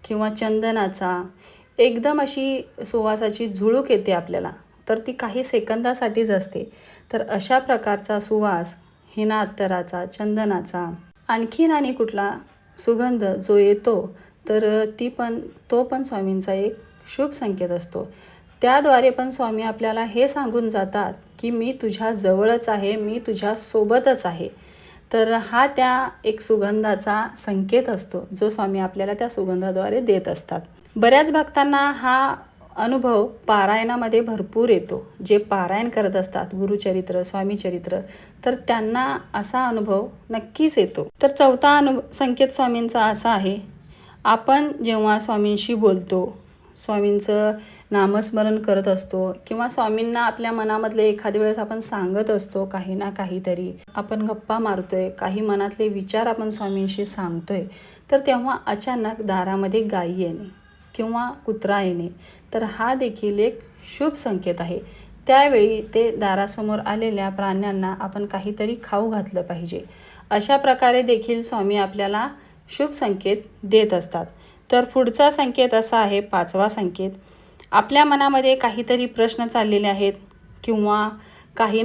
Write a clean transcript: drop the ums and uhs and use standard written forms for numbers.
किंवा चंदनाचा एकदम अशी सुवासाची झुळूक येते आपल्याला, तर ती काही सेकंदासाठीच असते. तर अशा प्रकारचा सुवास हिना अत्तराचा, चंदनाचा, आणखीन आणि कुठला सुगंध जो येतो, तर तो पण स्वामींचा एक शुभ संकेत असतो. त्याद्वारे पण स्वामी आपल्याला हे सांगून जातात की मी तुझ्या जवळच आहे, मी तुझ्या सोबतच आहे. तर हा त्या एक सुगंधाचा संकेत असतो जो स्वामी आपल्याला त्या सुगंधाद्वारे देत असतात. बऱ्याच भक्तांना हा अनुभव पारायणामध्ये भरपूर येतो. जे पारायण करत असतात गुरुचरित्र, स्वामीचरित्र, तर त्यांना असा अनुभव नक्कीच येतो. तर चौथा संकेत स्वामींचा असा आहे, आपण जेव्हा स्वामींशी बोलतो, स्वामींचं नामस्मरण करत असतो किंवा स्वामींना आपल्या मनामधले एखाद्या वेळेस आपण सांगत असतो काही ना काहीतरी, आपण गप्पा मारतोय, काही मनातले विचार आपण स्वामींशी सांगतोय, तर तेव्हा अचानक दारामध्ये गाई येणे किंवा कुत्रा येणे, तर हा देखील एक शुभ संकेत आहे. त्यावेळी ते दारासमोर आलेल्या प्राण्यांना आपण काहीतरी खाऊ घातलं पाहिजे. अशा प्रकारे देखील स्वामी आपल्याला शुभ संकेत देत असतात. तर पुढचा संकेत असा आहे, पाचवा संकेत, आपल्या मनामध्ये काहीतरी प्रश्न चाललेले आहेत किंवा काही